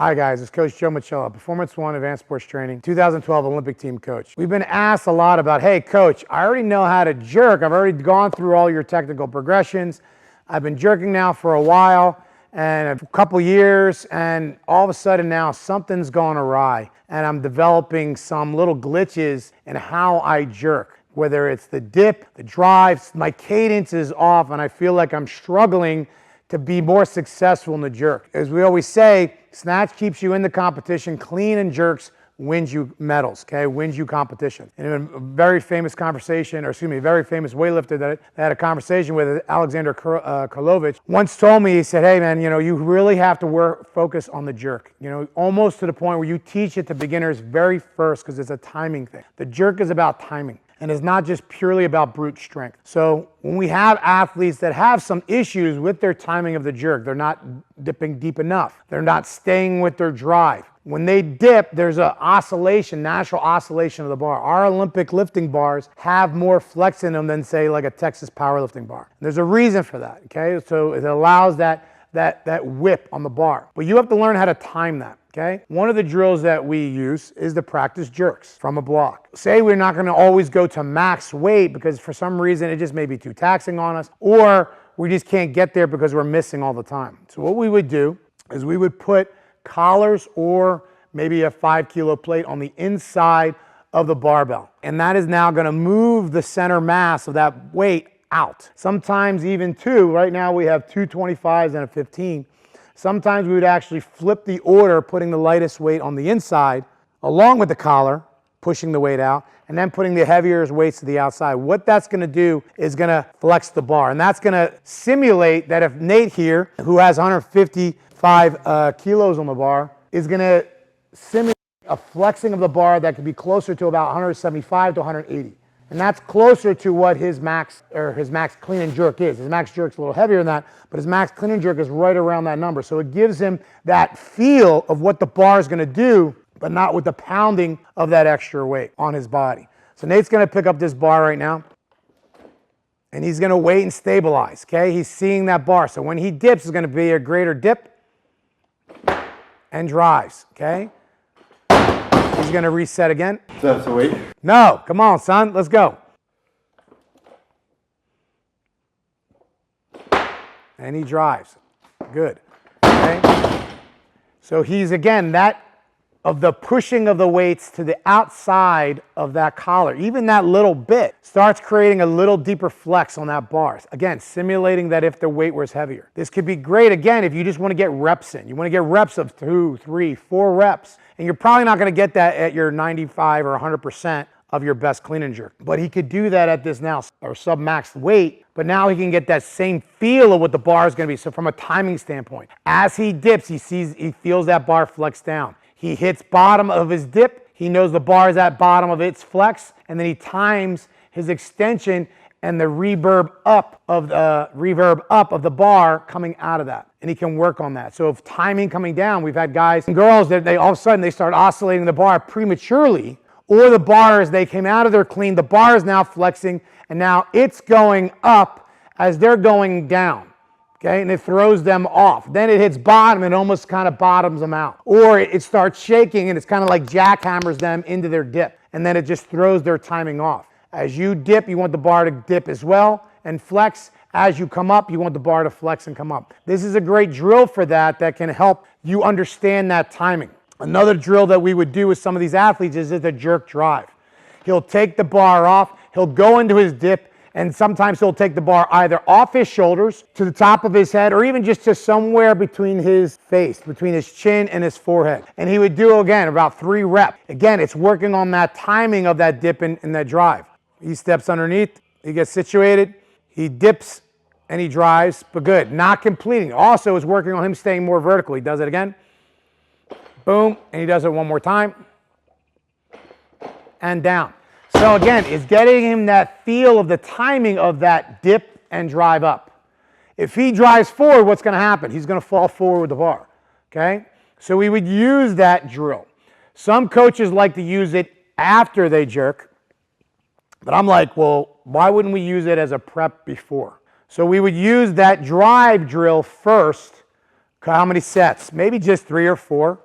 Hi guys, it's Coach Joe Micela, Performance One Advanced Sports Training, 2012 Olympic team coach. We've been asked a lot about, hey coach, I already know how to jerk. I've already gone through all your technical progressions. I've been jerking now for a while and a couple years, and all of a sudden now something's gone awry and I'm developing some little glitches in how I jerk. Whether it's the dip, the drive, my cadence is off and I feel like I'm struggling to be more successful in the jerk. As we always say, snatch keeps you in the competition, clean and jerks wins you medals, okay? Wins you competition. And in a very famous conversation, or excuse me, a very famous weightlifter that I had a conversation with, Alexander Karlovich, once told me, he said, hey man, you really have to focus on the jerk. Almost to the point where you teach it to beginners very first because it's a timing thing. The jerk is about timing. And it's not just purely about brute strength. So when we have athletes that have some issues with their timing of the jerk, they're not dipping deep enough, they're not staying with their drive. When they dip, there's an oscillation, natural oscillation of the bar. Our Olympic lifting bars have more flex in them than, say, like a Texas powerlifting bar. There's a reason for that, okay? So it allows that whip on the bar. But you have to learn how to time that. Okay? One of the drills that we use is to practice jerks from a block. Say we're not going to always go to max weight because for some reason it just may be too taxing on us, or we just can't get there because we're missing all the time. So what we would do is we would put collars or maybe a 5 kilo plate on the inside of the barbell. And that is now going to move the center mass of that weight out. Sometimes even two. Right now we have two 25s and a 15. Sometimes we would actually flip the order, putting the lightest weight on the inside, along with the collar, pushing the weight out, and then putting the heavier weights to the outside. What that's going to do is going to flex the bar. And that's going to simulate that if Nate here, who has 155 kilos on the bar, is going to simulate a flexing of the bar that could be closer to about 175 to 180. And that's closer to what his max clean and jerk is. His max jerk's a little heavier than that, but his max clean and jerk is right around that number. So it gives him that feel of what the bar is going to do, but not with the pounding of that extra weight on his body. So Nate's going to pick up this bar right now, and he's going to wait and stabilize, okay? He's seeing that bar. So when he dips, it's going to be a greater dip and drives, okay? He's going to reset again. So wait. No, come on, son. Let's go. And he drives. Good. Okay. So he's, again, that of the pushing of the weights to the outside of that collar. Even that little bit starts creating a little deeper flex on that bar. Again, simulating that if the weight was heavier. This could be great, again, if you just want to get reps in. You want to get reps of 2, 3, 4 reps. And you're probably not going to get that at your 95 or 100% of your best clean and jerk. But he could do that at this now, or sub-max weight, but now he can get that same feel of what the bar is going to be. So from a timing standpoint, as he dips, he feels that bar flex down. He hits bottom of his dip, he knows the bar is at bottom of its flex, and then he times his extension and the reverb up of the bar coming out of that. And he can work on that. So if timing coming down, we've had guys and girls that all of a sudden they start oscillating the bar prematurely, or the bar, as they came out of their clean, the bar is now flexing and now it's going up as they're going down. Okay, and it throws them off. Then it hits bottom and almost kind of bottoms them out. Or it starts shaking and it's kind of like jackhammers them into their dip. And then it just throws their timing off. As you dip, you want the bar to dip as well and flex. As you come up, you want the bar to flex and come up. This is a great drill for that can help you understand that timing. Another drill that we would do with some of these athletes is the jerk drive. He'll take the bar off, he'll go into his dip, and sometimes he'll take the bar either off his shoulders to the top of his head or even just to somewhere between his face, between his chin and his forehead. And he would do, again, about 3 reps. Again, it's working on that timing of that dip and that drive. He steps underneath, he gets situated, he dips and he drives, but good, not completing. Also is working on him staying more vertical. He does it again, boom, and he does it one more time, and down. So again, it's getting him that feel of the timing of that dip and drive up. If he drives forward, what's going to happen? He's going to fall forward with the bar, okay? So we would use that drill. Some coaches like to use it after they jerk, but I'm like, well, why wouldn't we use it as a prep before? So we would use that drive drill first. How many sets? Maybe just 3 or 4.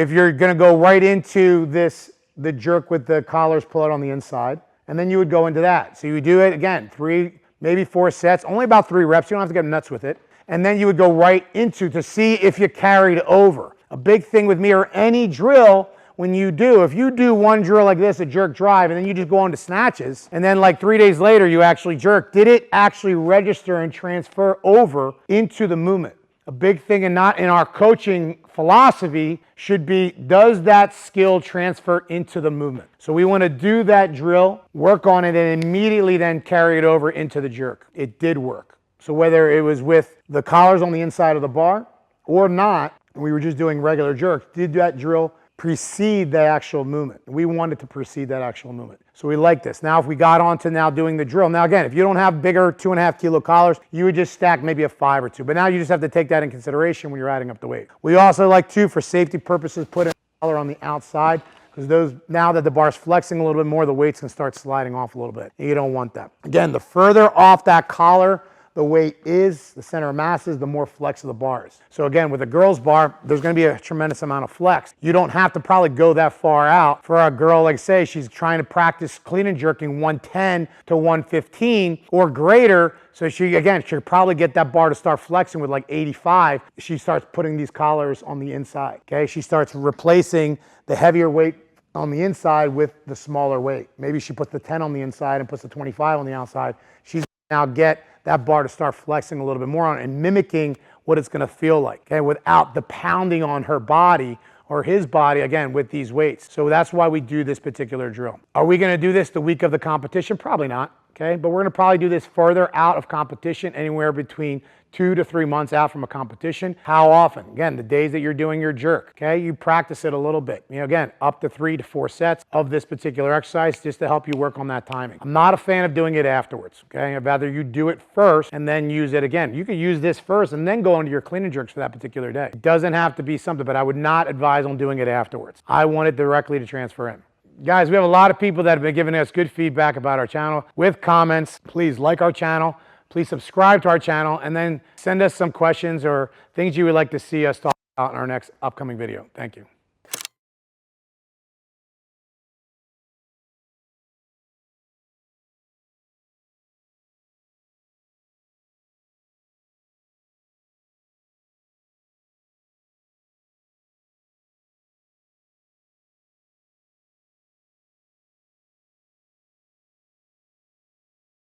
if you're gonna go right into the jerk with the collars pull out on the inside, and then you would go into that. So you would do it again, 3, maybe 4 sets, only about 3 reps. You don't have to get nuts with it. And then you would go right into to see if you carried over. A big thing with me or any drill, when you do, if you do one drill like this, a jerk drive, and then you just go on to snatches, and then like 3 days later you actually jerk, did it actually register and transfer over into the movement? A big thing and not in our coaching philosophy should be, does that skill transfer into the movement? So we want to do that drill, work on it, and immediately then carry it over into the jerk. It did work. So whether it was with the collars on the inside of the bar or not, we were just doing regular jerks, did that drill precede the actual movement? We wanted to precede that actual movement. So we like this. Now if we got on to now doing the drill, now again, if you don't have bigger 2.5 kilo collars, you would just stack maybe a 5 or 2. But now you just have to take that in consideration when you're adding up the weight. We also like to, for safety purposes, put a collar on the outside, because those, now that the bar's flexing a little bit more, the weight's gonna start sliding off a little bit. You don't want that. Again, the further off that collar the weight is, the center of mass is, the more flex of the bar is. So again, with a girl's bar, there's gonna be a tremendous amount of flex. You don't have to probably go that far out. For a girl, like say, she's trying to practice clean and jerking 110 to 115 or greater, so she'll probably get that bar to start flexing with like 85. She starts putting these collars on the inside, okay? She starts replacing the heavier weight on the inside with the smaller weight. Maybe she puts the 10 on the inside and puts the 25 on the outside. She's now get that bar to start flexing a little bit more on it and mimicking what it's gonna feel like, okay, without the pounding on her body or his body, again, with these weights. So that's why we do this particular drill. Are we gonna do this the week of the competition? Probably not, okay? But we're gonna probably do this further out of competition, anywhere between 2 to 3 months out from a competition. How often? Again, the days that you're doing your jerk, okay? You practice it a little bit. You know, again, up to 3 to 4 sets of this particular exercise just to help you work on that timing. I'm not a fan of doing it afterwards, okay? I'd rather you do it first and then use it again. You could use this first and then go into your clean and jerks for that particular day. It doesn't have to be something, but I would not advise on doing it afterwards. I want it directly to transfer in. Guys, we have a lot of people that have been giving us good feedback about our channel with comments. Please like our channel. Please subscribe to our channel and then send us some questions or things you would like to see us talk about in our next upcoming video. Thank you.